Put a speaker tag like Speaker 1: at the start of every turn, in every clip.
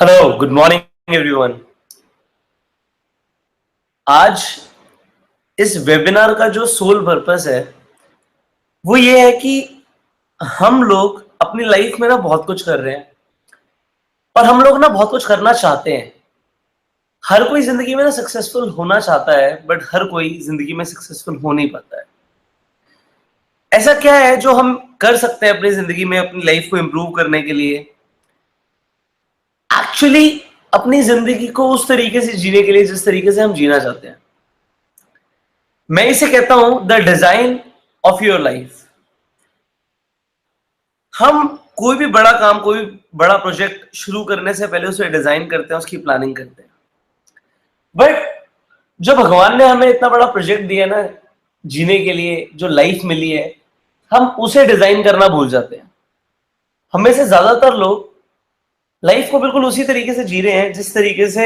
Speaker 1: Hello, good morning everyone. आज इस webinar का जो सोल पर्पस है वो ये है कि हम लोग अपनी लाइफ में ना बहुत कुछ कर रहे हैं और हम लोग ना बहुत कुछ करना चाहते हैं। हर कोई जिंदगी में ना सक्सेसफुल होना चाहता है, बट हर कोई जिंदगी में सक्सेसफुल हो नहीं पाता है। ऐसा क्या है जो हम कर सकते हैं अपनी जिंदगी में अपनी लाइफ को इंप्रूव करने के लिए, एक्चुअली अपनी जिंदगी को उस तरीके से जीने के लिए जिस तरीके से हम जीना चाहते हैं। मैं इसे कहता हूं the design of your life. हम कोई भी बड़ा काम, कोई बड़ा प्रोजेक्ट शुरू करने से पहले उसे डिजाइन करते हैं, उसकी प्लानिंग करते हैं। बट जो भगवान ने हमें इतना बड़ा प्रोजेक्ट दिया ना जीने के लिए, जो लाइफ मिली है, हम उसे डिजाइन करना भूल जाते हैं। हमें से ज्यादातर लोग लाइफ को बिल्कुल उसी तरीके से जी रहे हैं जिस तरीके से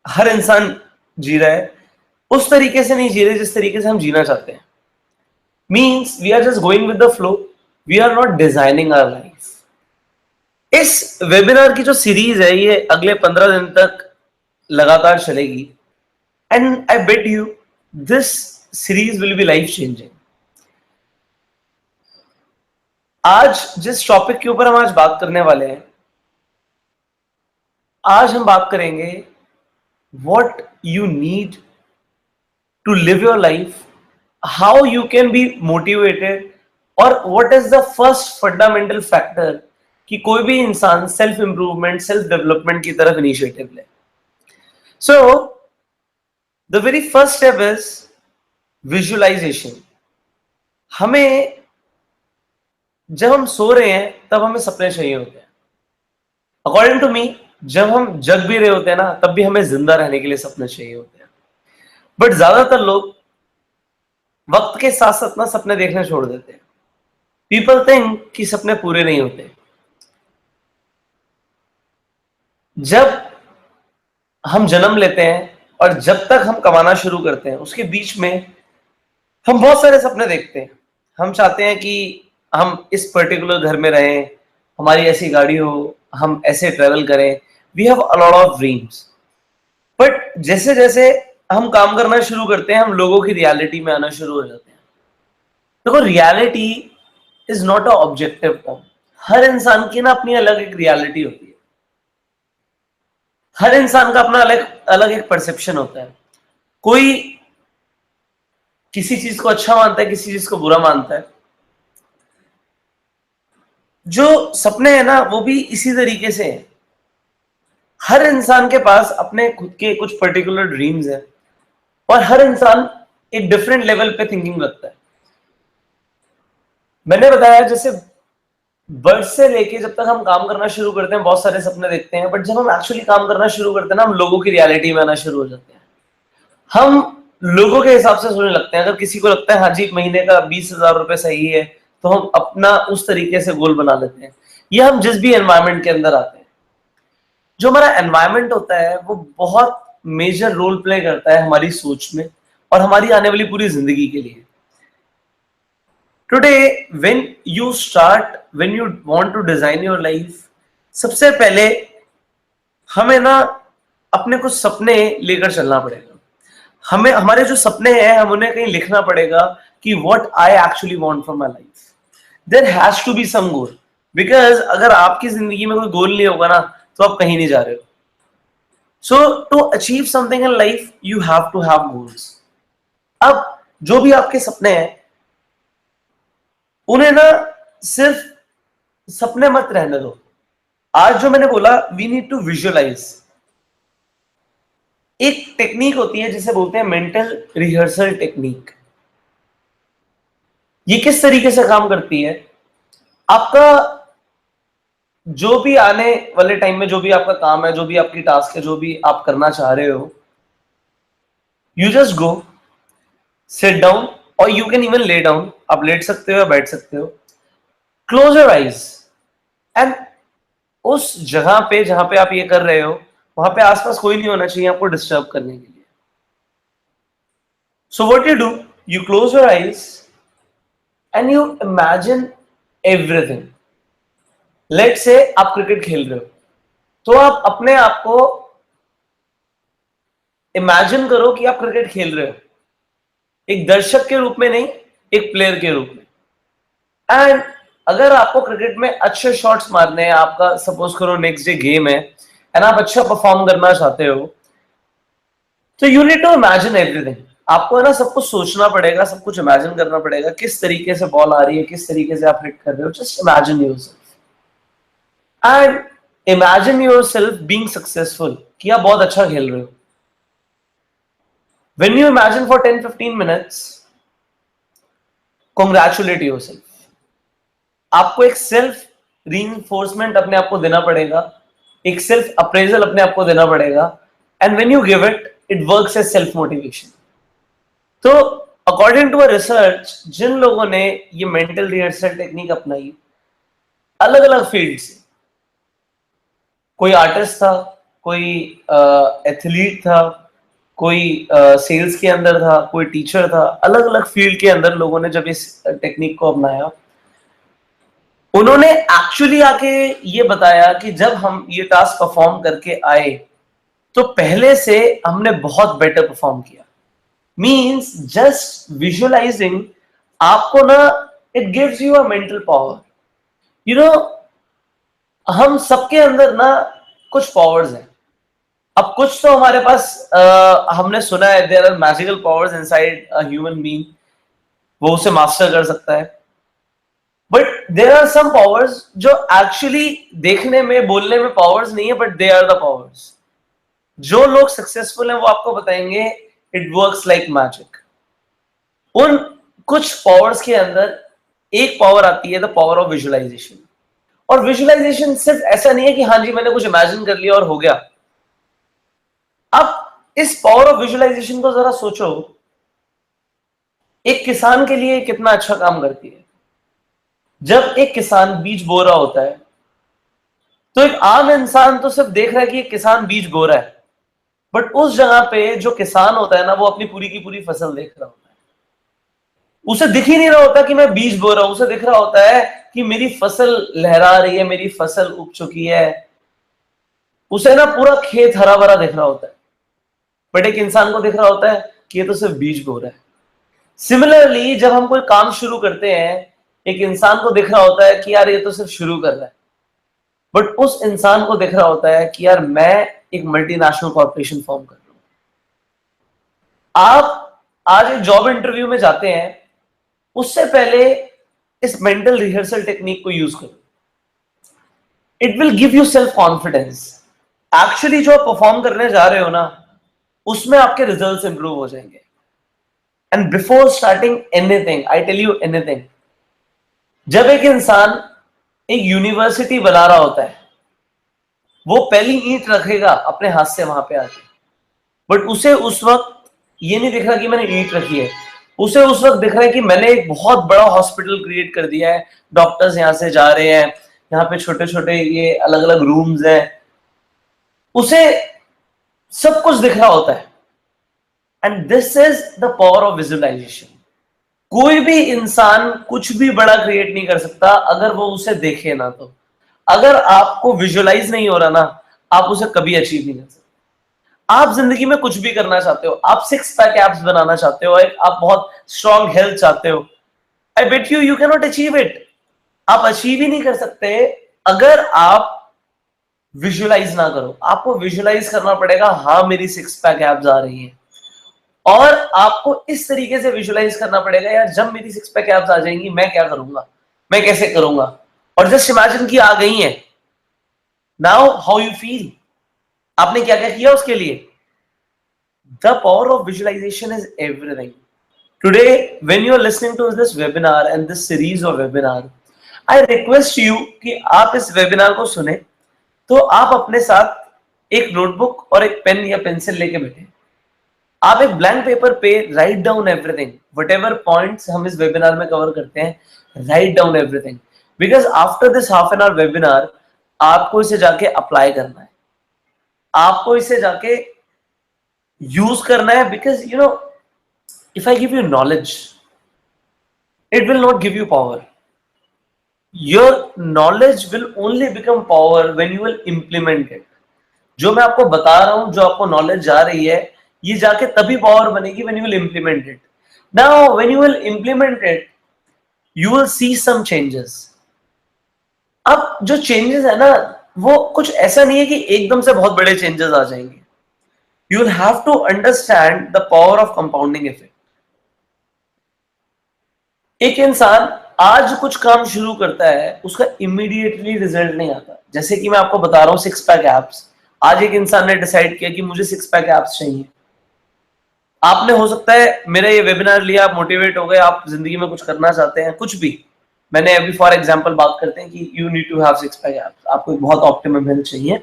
Speaker 1: हर इंसान जी रहा है। उस तरीके से नहीं जी रहे जिस तरीके से हम जीना चाहते हैं। Means we are just going with the flow, we are not designing our life. इस वेबिनार की जो सीरीज है ये अगले 15 दिन तक लगातार चलेगी and I bet you this series will be life changing. आज जिस टॉपिक के ऊपर हम आज बात करने वाले हैं, आज हम बात करेंगे what you need to live your life, how you can be motivated, और what is the first fundamental factor कि कोई भी इंसान सेल्फ इंप्रूवमेंट, सेल्फ डेवलपमेंट की तरफ इनिशिएटिव ले। So the very first step is visualization. हमें जब हम सो रहे हैं तब हमें सपने चाहिए होते हैं। अकॉर्डिंग टू मी, जब हम जग भी रहे होते हैं ना तब भी हमें जिंदा रहने के लिए सपने चाहिए होते हैं। बट ज्यादातर लोग वक्त के साथ साथ ना सपने देखना छोड़ देते हैं। पीपल थिंक कि सपने पूरे नहीं होते। जब हम जन्म लेते हैं और जब तक हम कमाना शुरू करते हैं उसके बीच में हम बहुत सारे सपने देखते हैं। हम चाहते हैं कि हम इस पर्टिकुलर घर में रहें, हमारी ऐसी गाड़ी हो, हम ऐसे ट्रेवल करें। We have a lot of dreams. But जैसे जैसे हम काम करना शुरू करते हैं हम लोगों की रियलिटी में आना शुरू हो जाते हैं। देखो, reality is not a objective term. हर इंसान की ना अपनी अलग एक रियलिटी होती है। हर इंसान का अपना अलग अलग एक परसेप्शन होता है। कोई किसी चीज को अच्छा मानता है, किसी चीज को बुरा मानता है। जो सपने हैं ना वो भी इसी तरीके से है। हर इंसान के पास अपने खुद के कुछ पर्टिकुलर ड्रीम्स हैं और हर इंसान एक डिफरेंट लेवल पे थिंकिंग रखता है। मैंने बताया जैसे बर्थ से लेके जब तक हम काम करना शुरू करते हैं बहुत सारे सपने देखते हैं, बट जब हम एक्चुअली काम करना शुरू करते हैं ना हम लोगों की रियलिटी में आना शुरू हो जाते हैं। हम लोगों के हिसाब से सोचने लगते हैं। अगर किसी को लगता है हाँ जी महीने का 20,000 रुपए सही है तो हम अपना उस तरीके से गोल बना लेते हैं। ये हम जिस भी एनवायरमेंट के अंदर आते हैं, जो हमारा एनवायरमेंट होता है वो बहुत मेजर रोल प्ले करता है हमारी सोच में और हमारी आने वाली पूरी जिंदगी के लिए। Today when you want to design your life, सबसे पहले हमें ना अपने कुछ सपने लेकर चलना पड़ेगा। हमें हमारे जो सपने हैं हम उन्हें कहीं लिखना पड़ेगा कि what I actually want from my life. There has to be some goal, because अगर आपकी जिंदगी में कोई गोल नहीं होगा ना तो आप कहीं नहीं जा रहे हो। So to achieve something in life you have to have goals. अब जो भी आपके सपने हैं उन्हें ना सिर्फ सपने मत रहने दो। आज जो मैंने बोला वी नीड टू विजुअलाइज। एक टेक्निक होती है जिसे बोलते हैं मेंटल रिहर्सल टेक्निक। ये किस तरीके से काम करती है? आपका जो भी आने वाले टाइम में जो भी आपका काम है, जो भी आपकी टास्क है, जो भी आप करना चाह रहे हो, you just go sit down, और you can even lay down. आप लेट सकते हो या बैठ सकते हो। क्लोज योर आइज एंड उस जगह पे जहां पे आप ये कर रहे हो वहां पे आसपास कोई नहीं होना चाहिए आपको डिस्टर्ब करने के लिए। So what you do, you close your eyes and you imagine everything. Let say आप क्रिकेट खेल रहे हो, तो आप अपने आप को इमेजिन करो कि आप क्रिकेट खेल रहे हो, एक दर्शक के रूप में नहीं, एक प्लेयर के रूप में। एंड अगर आपको क्रिकेट में अच्छे शॉट्स मारने हैं, आपका सपोज करो नेक्स्ट डे गेम है एंड आप अच्छा परफॉर्म करना चाहते हो, तो you need to imagine everything. आपको है ना सब कुछ सोचना पड़ेगा, सब कुछ इमेजिन करना पड़ेगा, किस तरीके से बॉल आ रही है, किस तरीके से आप हिट कर रहे हो। Just imagine yourself and imagine yourself being successful, कि आप बहुत अच्छा खेल रहे हो। When you imagine for 10-15 minutes, congratulate yourself. आपको एक सेल्फ रीइंफोर्समेंट अपने आप को देना पड़ेगा, एक सेल्फ अप्रेजल अपने आप को देना पड़ेगा, and when you give it, it works as self motivation. तो अकॉर्डिंग टू अ रिसर्च, जिन लोगों ने ये मेंटल रिहर्सल टेक्निक अपनाई अलग अलग फील्ड से, कोई आर्टिस्ट था, कोई एथलीट था, कोई सेल्स के अंदर था, कोई टीचर था, अलग अलग फील्ड के अंदर लोगों ने जब इस टेक्निक को अपनाया, उन्होंने एक्चुअली आके ये बताया कि जब हम ये टास्क परफॉर्म करके आए तो पहले से हमने बहुत बेटर परफॉर्म किया। मींस जस्ट विजुअलाइजिंग आपको ना, it gives you a mental power. You know, हम सबके अंदर ना कुछ पावर्स हैं। अब कुछ तो हमारे पास हमने सुना है there are magical powers inside a human being, वो उसे मास्टर कर सकता है। But there are some powers जो एक्चुअली देखने में, बोलने में पावर्स नहीं है, but they are the powers. जो लोग सक्सेसफुल हैं वो आपको बताएंगे इट वर्क्स लाइक मैजिक। उन कुछ पावर्स के अंदर एक पावर आती है, द पावर ऑफ विजुअलाइजेशन। और विजुअलाइजेशन सिर्फ ऐसा नहीं है कि हाँ जी मैंने कुछ इमेजिन कर लिया और हो गया। अब इस पावर ऑफ विजुअलाइजेशन को जरा सोचो, एक किसान के लिए कितना अच्छा काम करती है। जब एक किसान बीज बो रहा होता है तो एक आम इंसान तो सिर्फ देख रहा है कि एक किसान बीज बो रहा है, बट उस जगह पे जो किसान होता है ना, वो अपनी पूरी की पूरी फसल देख रहा होता है। उसे दिख ही नहीं रहा होता कि मैं बीज बो रहा हूं, उसे दिख रहा होता है कि मेरी फसल लहरा रही है, मेरी फसल उग चुकी है। उसे ना पूरा खेत हरा भरा दिख रहा होता है, बट एक इंसान को दिख रहा होता है कि ये तो सिर्फ बीज बो रहा है। सिमिलरली जब हम कोई काम शुरू करते हैं, एक इंसान को दिख रहा होता है कि यार ये तो सिर्फ शुरू कर रहा है, बट उस इंसान को दिख रहा होता है कि यार मैं एक मल्टीनेशनल कॉर्पोरेशन फॉर्म कर रहा हूं। आप आज एक जॉब इंटरव्यू में जाते हैं, उससे पहले इस मेंटल रिहर्सल टेक्निक को यूज करो। It will give you self confidence. Actually जो आप परफॉर्म करने जा रहे हो ना, उसमें आपके रिजल्ट्स इंप्रूव हो जाएंगे। And before starting anything, I tell you anything, जब एक इंसान एक यूनिवर्सिटी बना रहा होता है, वो पहली ईंट रखेगा अपने हाथ से वहां पे आके, बट उसे उस वक्त ये नहीं दिख रहा कि मैंने ईंट रखी है। उसे उस वक्त दिख रहा है कि मैंने एक बहुत बड़ा हॉस्पिटल क्रिएट कर दिया है, डॉक्टर्स यहां से जा रहे हैं, यहाँ पे छोटे छोटे ये अलग अलग रूम्स हैं। उसे सब कुछ दिख रहा होता है। And this is the power of visualization. कोई भी इंसान कुछ भी बड़ा क्रिएट नहीं कर सकता अगर वो उसे देखे ना। तो अगर आपको विजुअलाइज नहीं हो रहा ना, आप उसे कभी अचीव नहीं कर सकते। आप जिंदगी में कुछ भी करना चाहते हो, आप 6 पैक एब्स बनाना चाहते हो, आप बहुत स्ट्रॉन्ग हेल्थ चाहते हो, आई बेट यू कैन नॉट अचीव इट। आप अचीव ही नहीं कर सकते अगर आप विजुअलाइज ना करो। आपको विजुअलाइज करना पड़ेगा, हाँ मेरी 6 पैक एब्स आ रही है, और आपको इस तरीके से विजुअलाइज करना पड़ेगा, यार जब मेरी 6 पैक एब्स आ जाएंगी मैं क्या करूंगा, मैं कैसे करूंगा। और जस्ट इमेजिन की आ गई है, नाउ हाउ यू फील, आपने क्या क्या किया उसके लिए। The power of visualization is everything. Today, when you are listening to this webinar and this series of webinar, I request you कि आप इस webinar को सुने तो आप अपने साथ एक नोटबुक और एक पेन या पेंसिल लेके बैठे। आप एक ब्लैंक पेपर पे write down everything, whatever points हम इस वेबिनार में कवर करते हैं, write down everything, because after this half an hour webinar आपको इसे जाके अप्लाई करना है, आपको इसे जाके यूज करना है। Because you know, if I give you knowledge, it will not give you power. Your knowledge will only become power when you will implement it. जो मैं आपको बता रहा हूं, जो आपको नॉलेज जा रही है, ये जाके तभी पावर बनेगी when you will implement it. Now when you will implement it, you will see some changes. अब जो चेंजेस है ना, वो कुछ ऐसा नहीं है कि एकदम से बहुत बड़े चेंजेस आ जाएंगे. You will have to understand the power of compounding effect. एक इंसान आज कुछ काम शुरू करता है, उसका इमीडिएटली रिजल्ट नहीं आता. जैसे कि मैं आपको बता रहा हूं 6 पैक एप्स. आज एक इंसान ने डिसाइड किया कि मुझे 6 पैक एप्स चाहिए. आपने हो सकता है मेरा ये वेबिनार लिया, आप मोटिवेट हो गए, आप जिंदगी में कुछ करना चाहते हैं, कुछ भी. मैंने अभी फॉर एग्जांपल बात करते हैं कि you need to have 6 pack abs. आपको एक बहुत ऑप्टिमम हेल्थ चाहिए.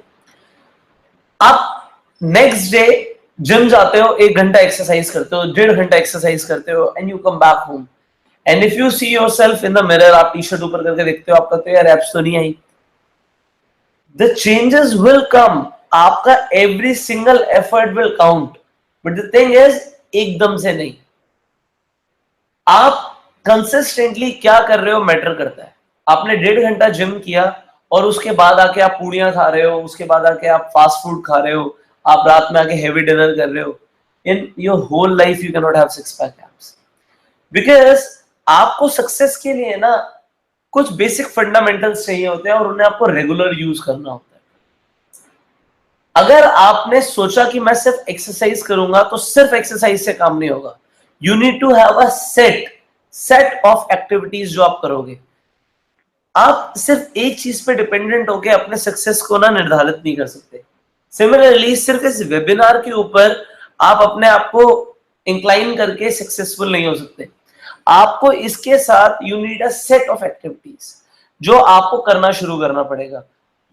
Speaker 1: आप नेक्स्ट डे जिम जाते हो, 1 घंटा एक्सरसाइज करते हो, 1.5 घंटा एक्सरसाइज करते हो, and you come back home. And if you see yourself in the mirror, आप टी शर्ट ऊपर करके देखते हो, आपका तो यार एब्स तो नहीं आई. The changes will come. आपका every single effort will count. But the thing is, एकदम से नहीं. आप कंसिस्टेंटली क्या कर रहे हो मैटर करता है. आपने 1.5 घंटा जिम किया और उसके बाद आके आप पूड़ियां खा रहे हो, उसके बाद आके आप फास्ट फूड खा रहे हो, आप रात में आके हेवी डिनर कर रहे हो. In your whole life you can not have 6 pack abs. Because आपको सक्सेस के लिए ना कुछ बेसिक फंडामेंटल्स चाहिए होते हैं और उन्हें आपको रेगुलर यूज करना होता है. अगर आपने सोचा कि मैं सिर्फ एक्सरसाइज करूंगा, तो सिर्फ एक्सरसाइज से काम नहीं होगा. You need to have a set of activities जो आप करोगे. आप सिर्फ एक चीज पे डिपेंडेंट होके अपने सक्सेस को ना निर्धारित नहीं कर सकते. सिमिलरली सिर्फ इस वेबिनार के ऊपर आप अपने आप को इंक्लाइन करके सक्सेसफुल नहीं हो सकते. आपको इसके साथ you need a set of activities जो आपको करना शुरू करना पड़ेगा.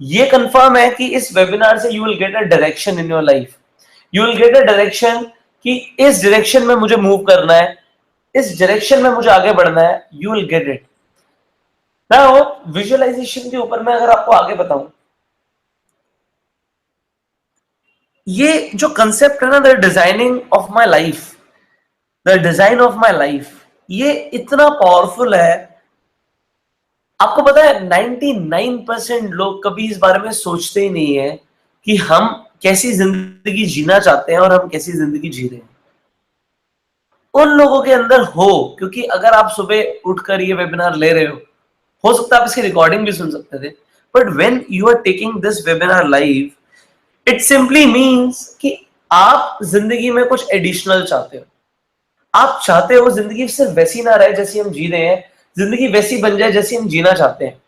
Speaker 1: ये कंफर्म है कि इस वेबिनार से you will get a direction in your life. You will get a direction कि इस डायरेक्शन में मुझे मूव करना है, इस डायरेक्शन में मुझे आगे बढ़ना है. You will get it. Now visualization के ऊपर मैं अगर आपको आगे बताऊं, ये जो कंसेप्ट है ना, the designing of my life, the design of my life, ये इतना पावरफुल है. आपको पता है 99% लोग कभी इस बारे में सोचते ही नहीं है कि हम कैसी जिंदगी जीना चाहते हैं और हम कैसी जिंदगी जी रहे हैं. उन लोगों के अंदर हो, क्योंकि अगर आप सुबह उठकर ये वेबिनार ले रहे हो सकता है आप इसकी रिकॉर्डिंग भी सुन सकते थे. But when you are taking this webinar live, it simply means कि आप जिंदगी में कुछ एडिशनल चाहते हो. आप चाहते हो जिंदगी सिर्फ वैसी ना रहे जैसी हम जी रहे हैं, जिंदगी वैसी बन जाए जैसी हम जीना चाहते हैं.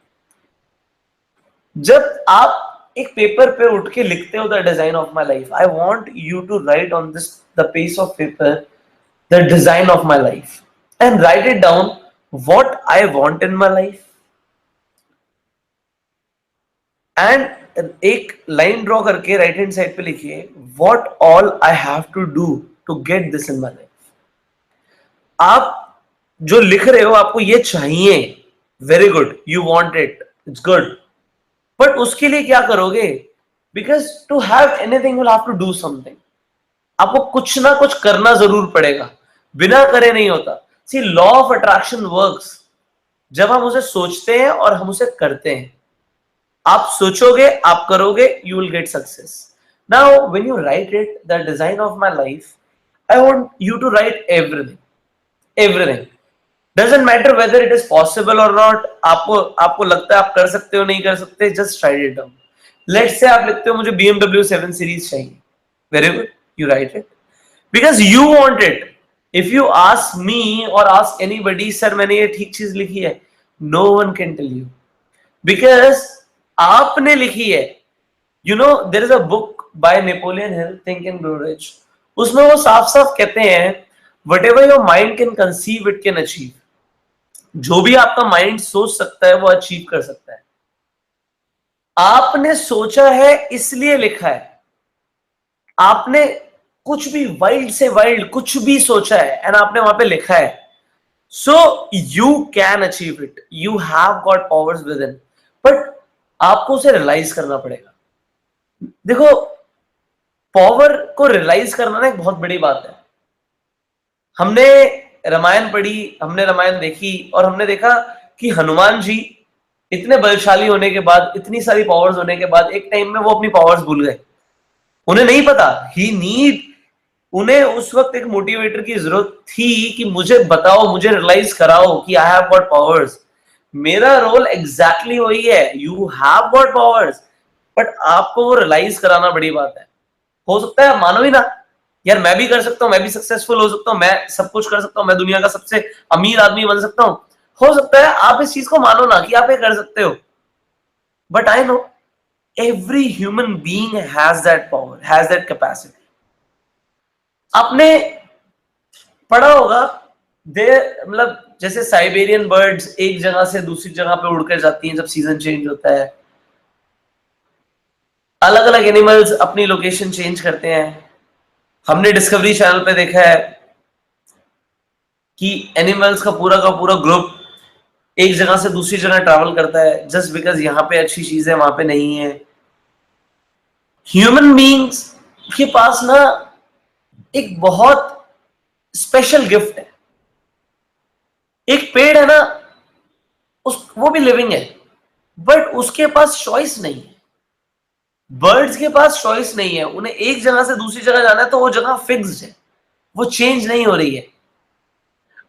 Speaker 1: जब आप एक पेपर पे उठ के लिखते हो the design of my life, I want you to write on this the page of paper the design of my life and write it down what I want in my life. And एक line draw करके right hand side पे लिखिए what all I have to do to get this in my life. आप जो लिख रहे हो आपको ये चाहिए, very good, you want it, it's good. But उसके लिए क्या करोगे? Because to have anything will have to do something. आपको कुछ ना कुछ करना जरूर पड़ेगा, बिना करे नहीं होता. सी, लॉ ऑफ अट्रैक्शन वर्क्स. जब हम उसे सोचते हैं और हम उसे करते हैं, आप सोचोगे, आप करोगे, you will get success. Now when you write it the design of my life, I want you to write everything. Doesn't matter whether it is possible और नॉट. आपको लगता है आप कर सकते हो, नहीं कर सकते, just right it down. Let's say आप लिखते हो मुझे BMW 7 सीरीज चाहिए, very good, you write it because you want it. If you ask me और आस्क एनीबॉडी, सर मैंने ये ठीक चीज लिखी है, no one can tell you because आपने लिखी है. You know there is a book by Napoleon Hill, think and grow rich. उसमें वो साफ साफ कहते हैं whatever your mind can conceive it can achieve. जो भी आपका माइंड सोच सकता है वो अचीव कर सकता है. आपने सोचा है इसलिए लिखा है. आपने कुछ भी वाइल्ड से वाइल्ड कुछ भी सोचा है एंड आपने वहां पे लिखा है. So you can achieve it. You have got powers with in, but आपको उसे रियलाइज करना पड़ेगा. देखो, पावर को रियलाइज करना ना एक बहुत बड़ी बात है. हमने रामायण पढ़ी, हमने रामायण देखी और हमने देखा कि हनुमान जी इतने बलशाली होने के बाद, इतनी सारी पावर्स होने के बाद, एक टाइम में वो अपनी पावर्स भूल गए. उन्हें नहीं पता, उन्हें उस वक्त एक मोटिवेटर की जरूरत थी कि मुझे बताओ, मुझे रियलाइज कराओ कि आई हैव गॉट पावर्स। मेरा रोल एग्जैक्टली वही है, you have got powers, but आपको वो रियलाइज कराना बड़ी बात है। हो सकता है मानो ही ना, यार मैं भी कर सकता हूँ, मैं भी सक्सेसफुल हो सकता हूँ, मैं सब कुछ कर सकता हूँ, मैं दुनिया का सबसे अमीर आदमी बन सकता हूँ। हो सकता है आप इस चीज को मानो ना कि आप ये कर सकते हो, but I know every human being has that power, has that capacity. आपने पढ़ा होगा, दे मतलब जैसे साइबेरियन बर्ड्स एक जगह से दूसरी जगह पे उड़कर जाती हैं जब सीजन चेंज होता है। अलग अलग एनिमल्स अपनी लोकेशन चेंज करते हैं। हमने डिस्कवरी चैनल पे देखा है कि एनिमल्स का पूरा ग्रुप एक जगह से दूसरी जगह ट्रैवल करता है, जस्ट बिकॉज यहाँ पे अच्छी चीज है वहां पे नहीं है। ह्यूमन बीइंग्स के पास ना एक बहुत स्पेशल गिफ्ट है। एक पेड़ है ना, वो भी लिविंग है, बट उसके पास चॉइस नहीं है। बर्ड्स के पास चॉइस नहीं है, उन्हें एक जगह से दूसरी जगह जाना है तो वो जगह फिक्स्ड है, वो चेंज नहीं हो रही है।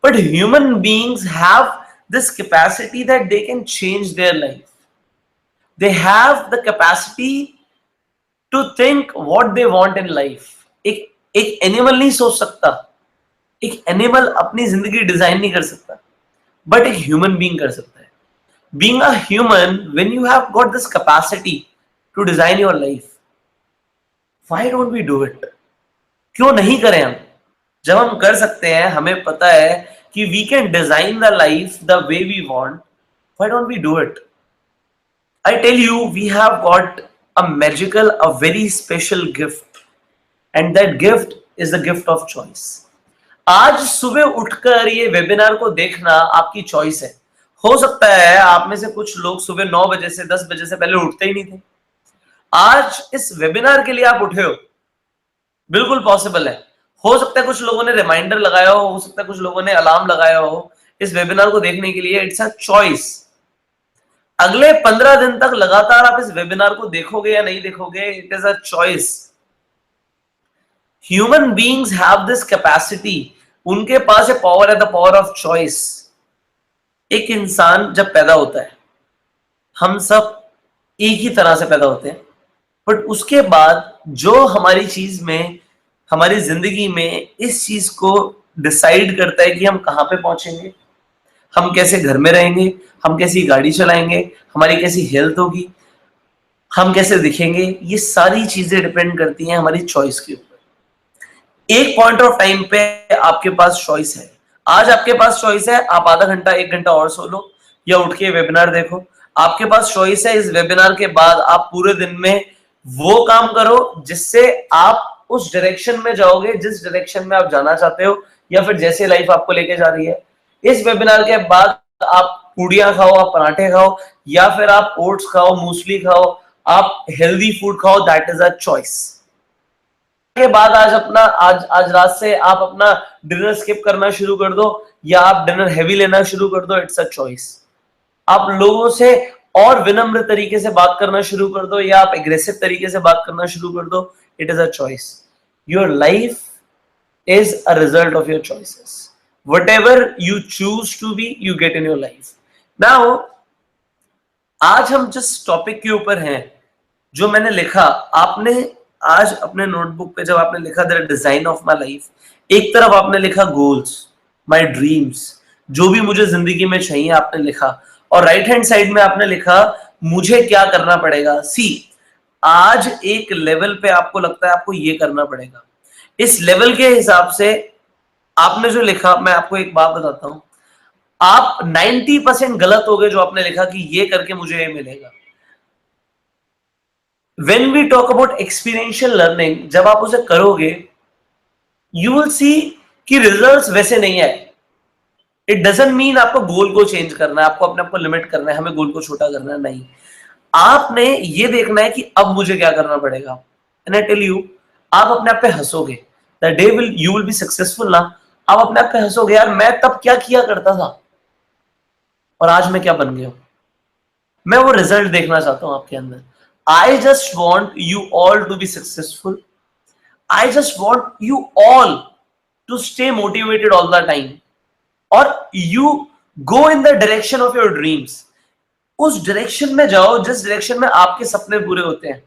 Speaker 1: But human beings have this capacity that they can change their life. They have the capacity to think what they want in life. एक एनिमल नहीं सोच सकता, एक एनिमल अपनी जिंदगी डिजाइन नहीं कर सकता, बट एक ह्यूमन बीइंग कर सकता है। Being a human, when you have got this capacity to design your life, why don't we do it? क्यों नहीं करें हम? जब हम कर सकते हैं, हमें पता है कि we can design the life the way we want, why don't we do it? I tell you, we have got a very special gift, and that gift is the gift of choice. आज सुबह उठकर ये webinar को देखना आपकी choice है। हो सकता है आप में से कुछ लोग सुबह 9 बजे से 10 बजे से पहले उठते ही नहीं थे, आज इस वेबिनार के लिए आप उठे हो, बिल्कुल पॉसिबल है। हो सकता है कुछ लोगों ने रिमाइंडर लगाया हो सकता है कुछ लोगों ने अलार्म लगाया हो इस वेबिनार को देखने के लिए। It's a choice. अगले 15 दिन तक लगातार आप इस वेबिनार को देखोगे या नहीं देखोगे, it is a choice. Human beings have this capacity, उनके पास है पावर, है द पावर ऑफ चॉइस। एक इंसान जब पैदा होता है, हम सब एक ही तरह से पैदा होते हैं, बट उसके बाद जो हमारी चीज में, हमारी जिंदगी में इस चीज को डिसाइड करता है कि हम कहां पे पहुंचेंगे, हम कैसे घर में रहेंगे, हम कैसी गाड़ी चलाएंगे, हमारी कैसी हेल्थ होगी, हम कैसे दिखेंगे, ये सारी चीजें डिपेंड करती हैं हमारी चॉइस के ऊपर। एक पॉइंट ऑफ टाइम पे आपके पास चॉइस है। आज आपके पास चॉइस है, आप आधा घंटा 1 घंटा और सो लो या उठ के वेबिनार देखो। आपके पास चॉइस है, इस वेबिनार के बाद आप पूरे दिन में वो काम करो जिससे आप उस डायरेक्शन में जाओगे जिस डायरेक्शन में आप जाना चाहते हो, या फिर जैसे लाइफ आपको लेके जा रही है। इस वेबिनार के बाद आप पूड़ियां खाओ, आप पराठे खाओ, या फिर आप ओट्स खाओ, मूसली खाओ, आप हेल्दी फूड खाओ, दैट इज अ चॉइस। के बाद आज रात से आप अपना डिनर स्किप करना शुरू कर दो या आप डिनर हैवी लेना शुरू कर दो, इट्स अ चॉइस। आप लोगों से और विनम्र तरीके से बात करना शुरू कर दो या आप एग्रेसिव तरीके से बात करना शुरू कर दो, it is a choice. Your life is a result of your choices. Whatever you choose to be, you get in your life. Now, आज हम जिस टॉपिक के ऊपर हैं, जो मैंने लिखा, आपने आज अपने नोटबुक पे जब आपने लिखा the design of my life, एक तरफ आपने लिखा गोल्स, माई ड्रीम्स, जो भी मुझे जिंदगी में चाहिए आपने लिखा, और राइट हैंड साइड में आपने लिखा मुझे क्या करना पड़ेगा। सी, आज एक लेवल पे आपको लगता है आपको ये करना पड़ेगा, इस लेवल के हिसाब से आपने जो लिखा, मैं आपको एक बात बताता हूं, आप 90% गलत हो गए जो आपने लिखा कि ये करके मुझे ये मिलेगा। When we talk about experiential learning, जब आप उसे करोगे, you will see कि रिजल्ट्स वैसे नहीं आए। इट डजंट मीन आपको गोल को चेंज करना है, आपको अपने आप को लिमिट करना है, हमें गोल को छोटा करना है, नहीं। आपने ये देखना है कि अब मुझे क्या करना पड़ेगा। एंड आई टेल यू, आप अपने आप पे हंसोगे, the day you will be successful ना, आप अपने आप पे हंसोगे, यार मैं तब क्या किया करता था और आज मैं क्या बन गया। मैं वो रिजल्ट देखना चाहता हूं आपके अंदर। I just want you all to be successful I just want you all to stay motivated all the time, or you go in the direction of your dreams. उस डायरेक्शन में जाओ जिस डायरेक्शन में आपके सपने पूरे होते हैं.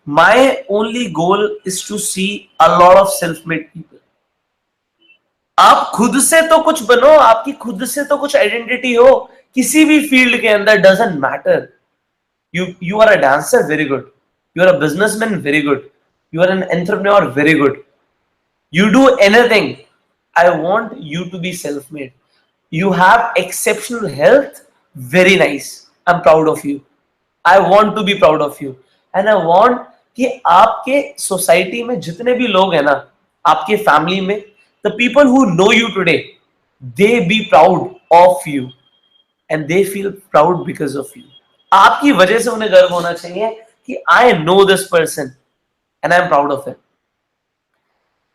Speaker 1: My only goal is to see a lot of self-made people. आप खुद से तो कुछ बनो, आपकी खुद से तो कुछ आइडेंटिटी हो किसी भी फील्ड के अंदर, doesn't matter. You are a dancer, very good. You are a businessman, very good. You are an entrepreneur, very good. You do anything. I want you to be self-made. You have exceptional health, very nice. I'm proud of you. I want to be proud of you. And I want कि आपके society में जितने भी लोग हैं ना, आपके family में, the people who know you today, they be proud of you and they feel proud because of you. आपकी वजह से उन्हें गर्व होना चाहिए कि I know this person and I am proud of him.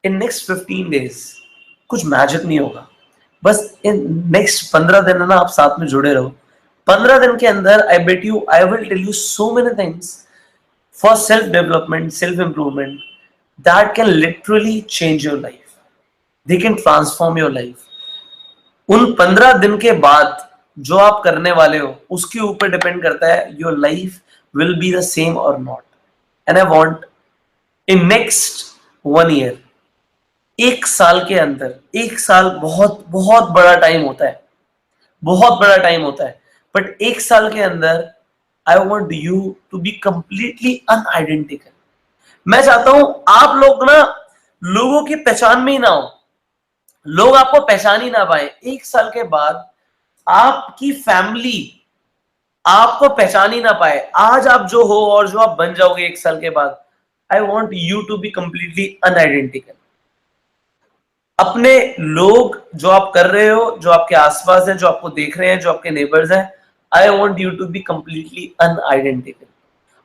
Speaker 1: In next 15 days कुछ magic नहीं होगा, बस in next 15 दिन ना आप साथ में जुड़े रहो. 15 दिन के अंदर I bet you I will tell you so many things for self development, self improvement that can literally change your life. They can transform your life. उन 15 दिन के बाद जो आप करने वाले हो उसके ऊपर डिपेंड करता है your life will be the same or not. And I want in next 1 year, एक साल के अंदर, एक साल बहुत बहुत बड़ा टाइम होता है, बहुत बड़ा टाइम होता है, बट एक साल के अंदर I want you to be completely unidentical. मैं चाहता हूं आप लोग ना लोगों की पहचान में ही ना हो, लोग आपको पहचान ही ना पाए. एक साल के बाद आपकी फैमिली आपको पहचान ही ना पाए. आज आप जो हो और जो आप बन जाओगे एक साल के बाद, I want you to be completely unidentical. अपने लोग जो आप कर रहे हो, जो आपके आसपास है, जो आपको देख रहे हैं, जो आपके नेबर्स हैं, I want you to be completely unidentical.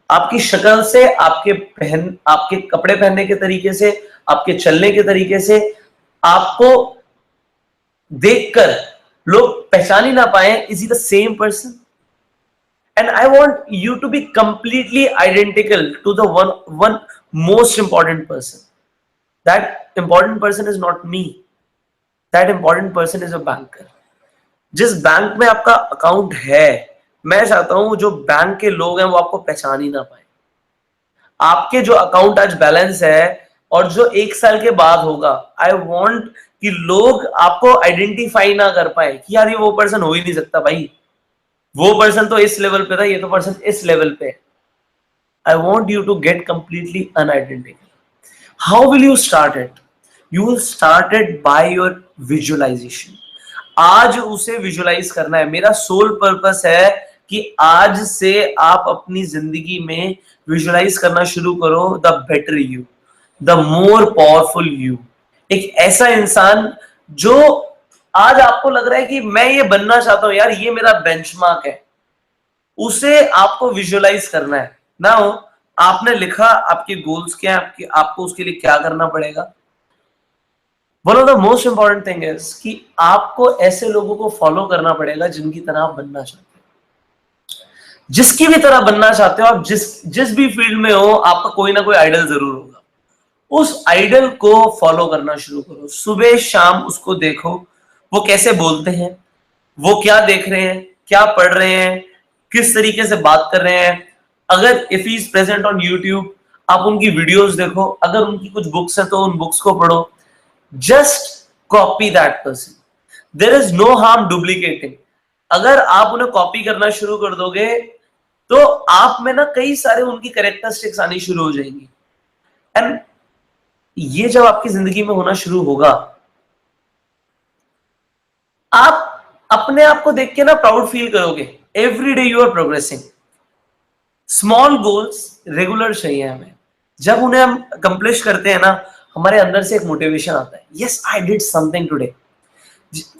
Speaker 1: आपकी शक्ल से, आपके कपड़े पहनने के तरीके से, आपके चलने के तरीके से, आपको देखकर लोग पहचान ही ना पाए is he the same person? And I want you to be completely identical to the one most important person. That important person is not me. That important person is a banker. जिस bank में आपका account है, मैं चाहता हूं जो bank के लोग हैं वो आपको पहचान ही ना पाए. आपके जो अकाउंट आज बैलेंस है और जो एक साल के बाद होगा, आई वांट कि लोग आपको आइडेंटिफाई ना कर पाए कि यार ये वो पर्सन हो ही नहीं सकता भाई, वो पर्सन तो इस लेवल पे था, ये तो पर्सन इस लेवल पे. I want you to get completely unidentified. How will you start it? You will start it by your visualization. आज उसे विजुअलाइज करना है. मेरा सोल पर्पस है कि आज से आप अपनी जिंदगी में विजुअलाइज करना शुरू करो the better you, the more powerful you. एक ऐसा इंसान जो आज आपको लग रहा है कि मैं ये बनना चाहता हूं यार, ये मेरा बेंचमार्क है, उसे आपको विजुअलाइज करना है. नाउ आपने लिखा आपके गोल्स क्या है, आपको उसके लिए क्या करना पड़ेगा. One of the most important thing is कि आपको ऐसे लोगों को फॉलो करना पड़ेगा जिनकी तरह आप बनना चाहते हो. जिसकी भी तरह बनना चाहते हो आप, जिस भी फील्ड में हो, आपका कोई ना कोई आइडल जरूर होगा. उस आइडल को फॉलो करना शुरू करो. सुबह शाम उसको देखो, वो कैसे बोलते हैं, वो क्या देख रहे हैं, क्या पढ़ रहे हैं, किस तरीके से बात कर रहे हैं. अगर if he is present on YouTube, आप उनकी वीडियोस देखो. अगर उनकी कुछ बुक्स हैं तो उन बुक्स को पढ़ो. Just copy that person. There is no harm duplicating. अगर आप उन्हें कॉपी करना शुरू कर दोगे तो आप में ना कई सारे उनकी कैरेक्टरिस्टिक्स आनी शुरू हो जाएंगी. एंड ये जब आपकी जिंदगी में होना शुरू होगा, आप अपने आप को देख के ना प्राउड फील करोगे. Every day you are progressing. Small goals regular चाहिए हमें. जब उन्हें हम कंप्लीट करते हैं ना, हमारे अंदर से एक मोटिवेशन आता है. Yes, I did something today.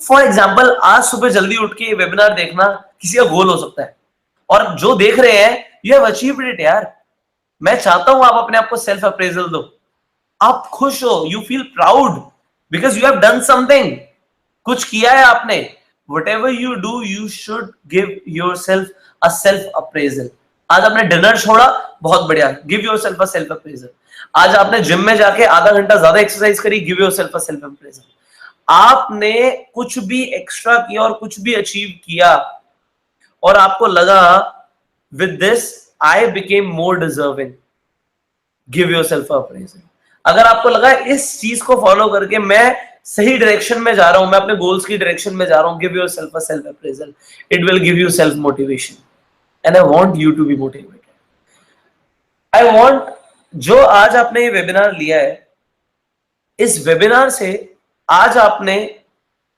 Speaker 1: For example, आज सुबह जल्दी उठ के वेबिनार देखना किसी का गोल हो सकता है, और जो देख रहे हैं यू हैव अचीव्ड इट यार. मैं चाहता हूं आप अपने आप को सेल्फ अप्रेजल दो. आप खुश हो, you feel proud because you have done something. कुछ किया है आपने. Whatever you do, you should give yourself a self appraisal. आज आपने डिनर छोड़ा, बहुत बढ़िया, give yourself a self appraisal. आज आपने जिम में जाके आधा घंटा ज्यादा एक्सरसाइज करी, give yourself a self appraisal. आपने कुछ भी एक्स्ट्रा किया और कुछ भी अचीव किया और आपको लगा with this I became more deserving, give yourself a appraisal. अगर आपको लगा इस चीज को फॉलो करके मैं सही डायरेक्शन में जा रहा हूं, मैं अपने गोल्स की डायरेक्शन में जा रहा हूं, give yourself a self appraisal. It will give you self motivation and I want you to be motivated. I want, जो आज आपने ये वेबिनार लिया है, इस वेबिनार से आज आपने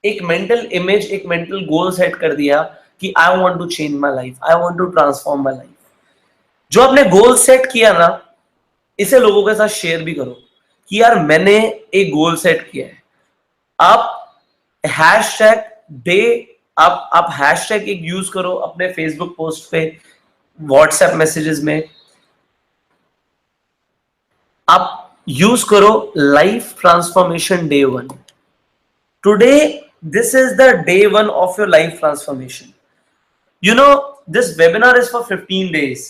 Speaker 1: एक मेंटल इमेज, एक मेंटल गोल सेट कर दिया कि I want to change my life, I want to transform my life. जो आपने गोल सेट किया ना, इसे लोगों के साथ शेयर भी करो कि यार मैंने एक गोल सेट किया है। आप हैशटैग डे, आप हैशटैग एक यूज करो अपने फेसबुक पोस्ट पे, व्हाट्सएप मैसेजेस में आप यूज करो life transformation day 1। Today this is the day 1 of your life transformation. You know, this webinar is for 15 days,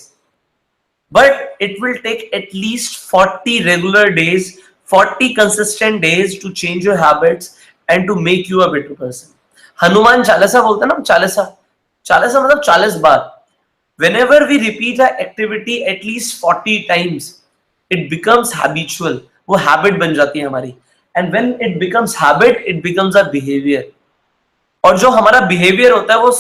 Speaker 1: but it will take at least 40 regular days, 40 consistent days to change your habits and to make you a better person. Hanuman Chalisa बोलते हैं ना, चालीसा, चालीसा मतलब 40 बार। Whenever we repeat a activity at least 40 times, it becomes habitual, वो habit बन जाती है हमारी। And when it becomes habit, it becomes a behavior. और जो हमारा बिहेवियर होता है वो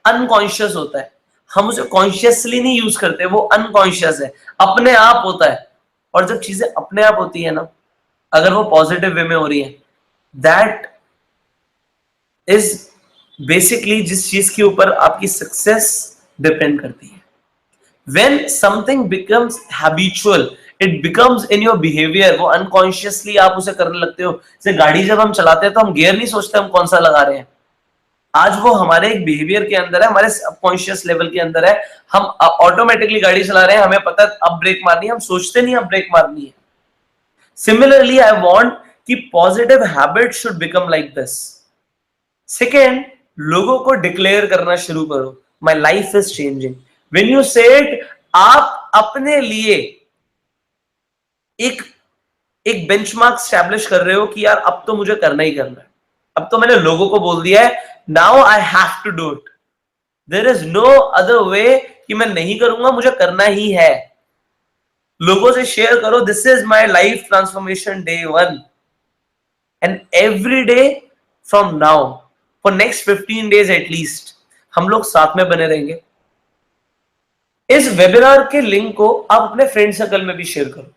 Speaker 1: अनकॉन्शियस होता है, हम उसे कॉन्शियसली नहीं यूज करते, वो अनकॉन्शियस है, अपने आप होता है। और जब चीजें अपने आप होती है ना, अगर वो पॉजिटिव वे में हो रही है, दैट इज बेसिकली जिस चीज के ऊपर आपकी सक्सेस डिपेंड करती है। When something becomes habitual, it becomes in your behavior, वो अनकॉन्शियसली आप उसे करने लगते हो। जैसे गाड़ी जब हम चलाते हैं तो हम गियर नहीं सोचते हम कौन सा लगा रहे हैं, आज वो हमारे एक बिहेवियर के अंदर है, हमारे सबकॉन्शियस लेवल के अंदर है। हम ऑटोमेटिकली गाड़ी चला रहे हैं, हमें पता है अब ब्रेक मारनी है, हम सोचते नहीं अब ब्रेक मारनी है। सिमिलरली आई वांट कि positive habit should become like this. Second, लोगों को डिक्लेयर करना शुरू करो, my life is changing. When you से इट, आप अपने लिए एक बेंचमार्क स्टैब्लिश कर रहे हो कि यार अब तो मुझे करना ही करना है, अब तो मैंने लोगों को बोल दिया है, now I have to do it, there is no other way कि मैं नहीं करूंगा, मुझे करना ही है। लोगों से शेयर करो, this is my life transformation day 1 and every day from now for next 15 days at least हम लोग साथ में बने रहेंगे। इस वेबिनार के लिंक को आप अपने फ्रेंड सर्कल में भी शेयर करो।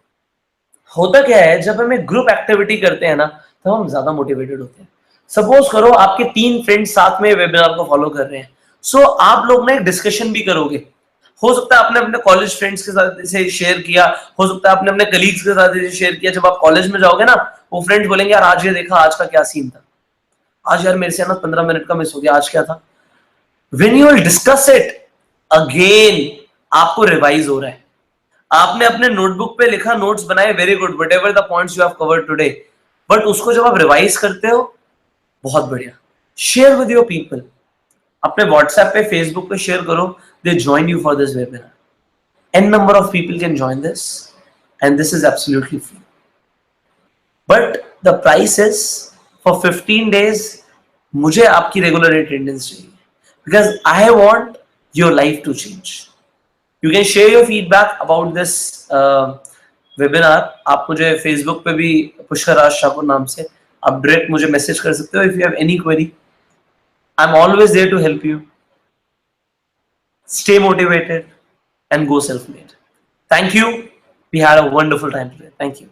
Speaker 1: होता क्या है, जब हम एक ग्रुप एक्टिविटी करते हैं ना, तो हम ज्यादा मोटिवेटेड होते हैं। सपोज करो आपके 3 फ्रेंड्स साथ में वेबिनार को फॉलो कर रहे हैं, सो आप लोग ना एक डिस्कशन भी करोगे। हो सकता है आपने अपने कॉलेज फ्रेंड्स के साथ इसे शेयर किया, हो सकता है आपने अपने कलीग्स के साथ इसे शेयर किया। जब आप कॉलेज में जाओगे ना, वो फ्रेंड्स बोलेंगे यार आज ये देखा, आज का क्या सीन था, आज यार मेरे से ना 15 मिनट का मिस हो गया, आज क्या था। When you will discuss it again, आपको रिवाइज हो रहा है, आपने अपने नोटबुक पे लिखा, नोट्स बनाए, very good, whatever the points you have covered today, but उसको जब आप रिवाइज करते हो, बहुत बढ़िया, शेयर विद योर पीपल, अपने व्हाट्सएप पे, फेसबुक पे शेयर करो, they join you for this webinar. An number of people can join this and this is absolutely free, but the price is for 15 days मुझे आपकी regular attendance चाहिए, because I want your life to change. You can share your feedback about this webinar. आप मुझे Facebook पे भी पुष्कर राज ठाकुर नाम से आप डायरेक्ट मुझे मैसेज कर सकते हो। If you have any query, I'm always there to help you. Stay motivated and go self-made. Thank you. We had a wonderful time today. Thank you.